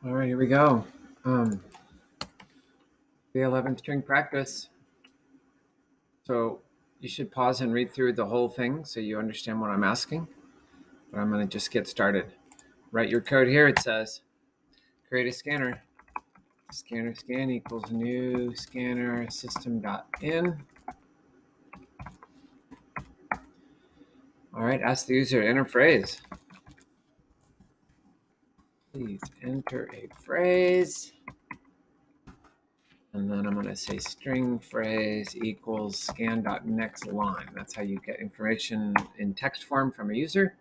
All right, here we go. Day11 string practice. So you should pause and read through the whole thing so you understand what I'm asking. But I'm going to just get started. Write your code here. It says create a scanner. Scanner scan equals new scanner system.in. All right, ask the user to enter phrase. Please enter a phrase. And then I'm going to say string phrase equals scan.next line. That's how you get information in text form from a user.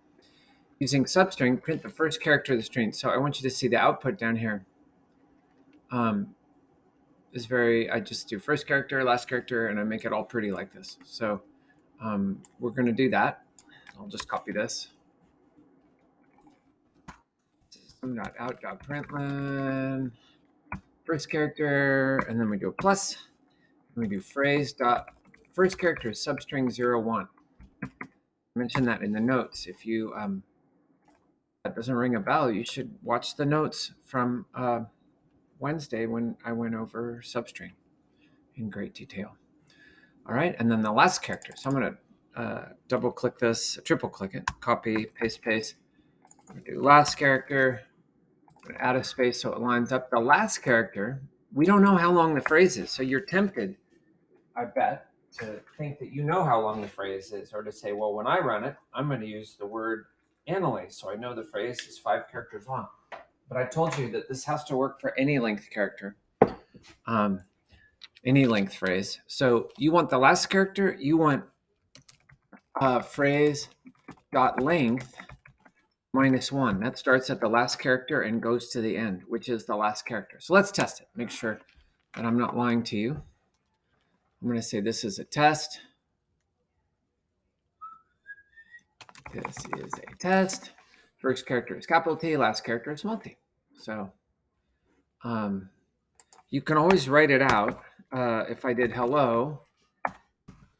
Using substring, print the first character of the string. So I want you to see the output down here. I just do first character, last character, and I make it all pretty like this. So we're going to do that. I'll just copy this. System.out.println, first character, and then we do a plus. And we do phrase dot first character is substring 01. I mentioned that in the notes. If you that doesn't ring a bell, you should watch the notes from Wednesday when I went over substring in great detail. All right, and then the last character. So I'm going to double click this, triple click it, copy, paste. I'm going to do last character. I'm going to add a space so it lines up. The last character, we don't know how long the phrase is, so you're tempted, I bet, to think that you know how long the phrase is, or to say, well, when I run it, I'm going to use the word analyze, so I know the phrase is 5 characters long. But I told you that this has to work for any length character, any length phrase. So you want the last character, you want phrase dot length -1. That starts at the last character and goes to the end, which is the last character. So let's test it. Make sure that I'm not lying to you. I'm going to say this is a test. This is a test. First character is capital T, last character is small t. So you can always write it out. If I did hello,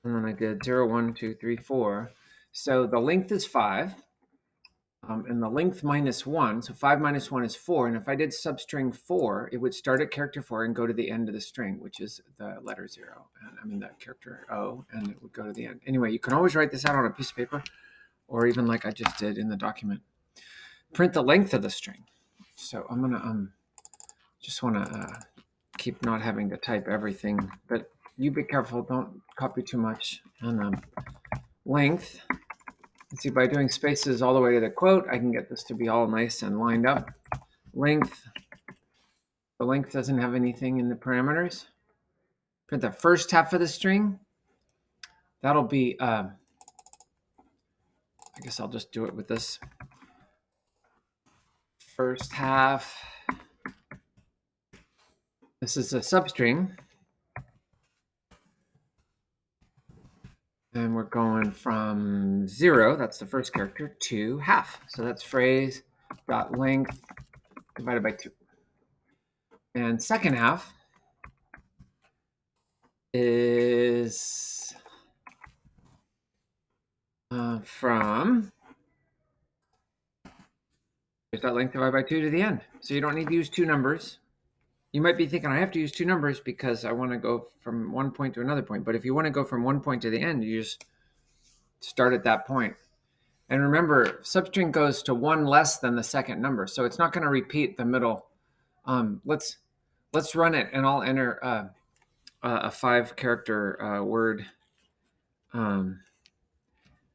and then I did 0, 1, 2, 3, 4. So the length is 5, and the length -1. So 5 minus 1 is 4. And if I did substring 4, it would start at character 4 and go to the end of the string, which is the letter 0. And I mean the character O, and it would go to the end. Anyway, you can always write this out on a piece of paper, or even like I just did in the document. Print the length of the string. So I'm gonna just want to keep not having to type everything, but you be careful, don't copy too much. And length, let's see, by doing spaces all the way to the quote, I can get this to be all nice and lined up. Length, the length doesn't have anything in the parameters. Print the first half of the string. That'll be, I guess I'll just do it with this. First half. This is a substring. And we're going from 0, that's the first character, to half. So that's phrase dot length divided by 2. And second half is from phrase dot length divided by 2 to the end. So you don't need to use 2 numbers. You might be thinking, I have to use 2 numbers because I want to go from one point to another point. But if you want to go from one point to the end, you just start at that point. And remember, substring goes to 1 less than the second number. So it's not going to repeat the middle. Let's run it, and I'll enter a 5-character word.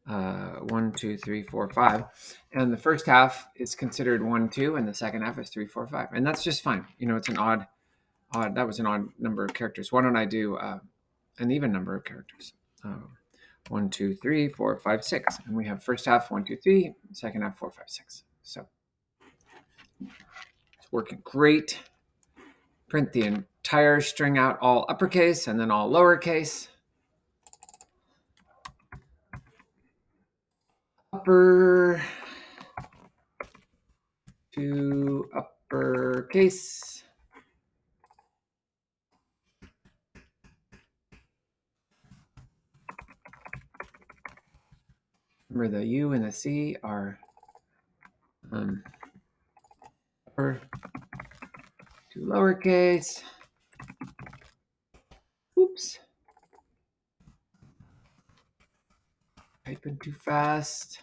1, 2, 3, 4, 5. And the first half is considered 1, 2, and the second half is 3, 4, 5. And that's just fine. You know, it's an odd, that was an odd number of characters. Why don't I do an even number of characters? 1, 2, 3, 4, 5, 6. And we have first half 1, 2, 3, second half 4, 5, 6. So it's working great. Print the entire string out, all uppercase and then all lowercase. Upper to uppercase. Remember, the U and the C are upper too lowercase. Oops. Typing too fast.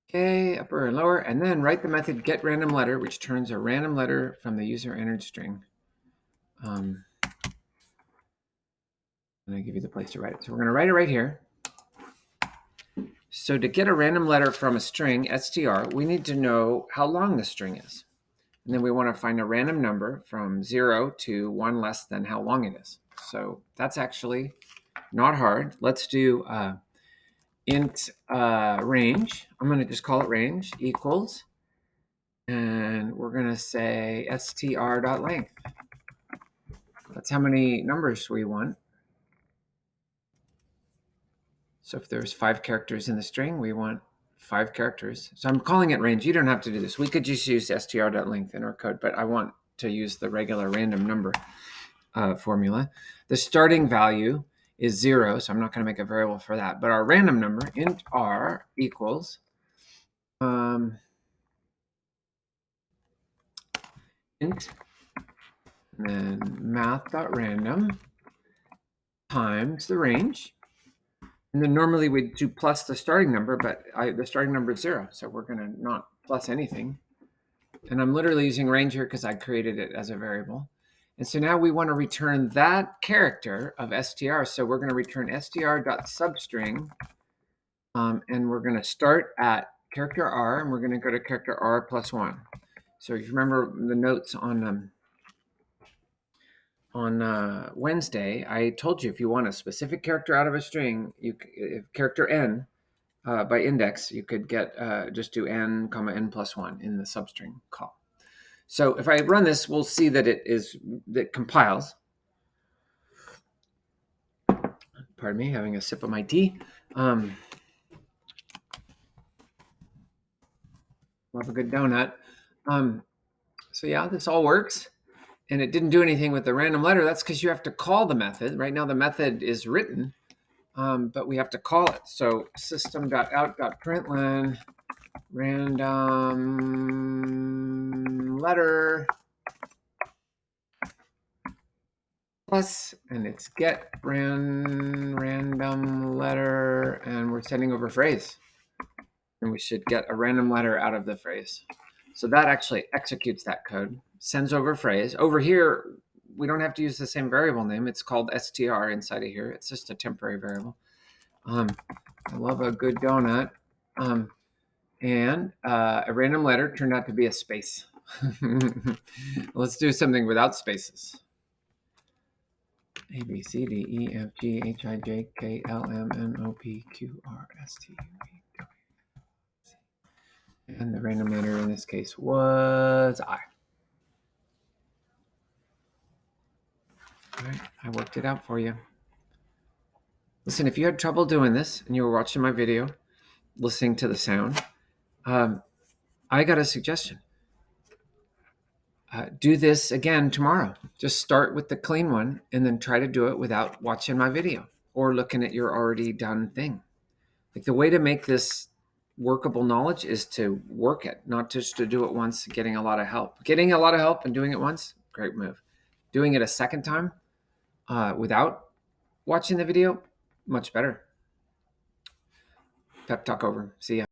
Okay, upper and lower, and then write the method getRandomLetter, which turns a random letter from the user entered string. And I give you the place to write it. So we're going to write it right here. So to get a random letter from a string, str, we need to know how long the string is. And then we want to find a random number from 0 to 1 less than how long it is. So that's actually not hard. Let's do int range. I'm going to just call it range equals. And we're going to say str.length. That's how many numbers we want. So if there's 5 characters in the string, we want 5 characters. So I'm calling it range. You don't have to do this. We could just use str.length in our code, but I want to use the regular random number formula. The starting value is 0, so I'm not going to make a variable for that. But our random number, int r, equals int, and then math.random times the range. And then normally we'd do plus the starting number, but the starting number is 0, so we're going to not plus anything. And I'm literally using range here because I created it as a variable. And so now we want to return that character of str. So we're going to return str.substring, and we're going to start at character r, and we're going to go to character r plus 1. So if you remember the notes on Wednesday, I told you if you want a specific character out of a string, character n by index, you could get just do n comma n plus 1 in the substring call. So if I run this, we'll see that it compiles. Pardon me, having a sip of my tea. Love a good donut. So yeah, this all works. And it didn't do anything with the random letter. That's because you have to call the method. Right now the method is written, but we have to call it. So system.out.println random letter plus, and it's get random letter, and we're sending over phrase. And we should get a random letter out of the phrase. So that actually executes that code, sends over phrase. Over here, we don't have to use the same variable name. It's called str inside of here. It's just a temporary variable. I love a good donut. And a random letter turned out to be a space. Let's do something without spaces. A, B, C, D, E, F, G, H, I, J, K, L, M, N, O, P, Q, R, S, T, U, V, W. And the random letter in this case was I. All right, I worked it out for you. Listen, if you had trouble doing this and you were watching my video, listening to the sound, I got a suggestion. Do this again tomorrow. Just start with the clean one and then try to do it without watching my video or looking at your already done thing. Like the way to make this workable knowledge is to work it, not just to do it once, getting a lot of help. Getting a lot of help and doing it once, great move. Doing it a second time without watching the video, much better. Pep talk over. See ya.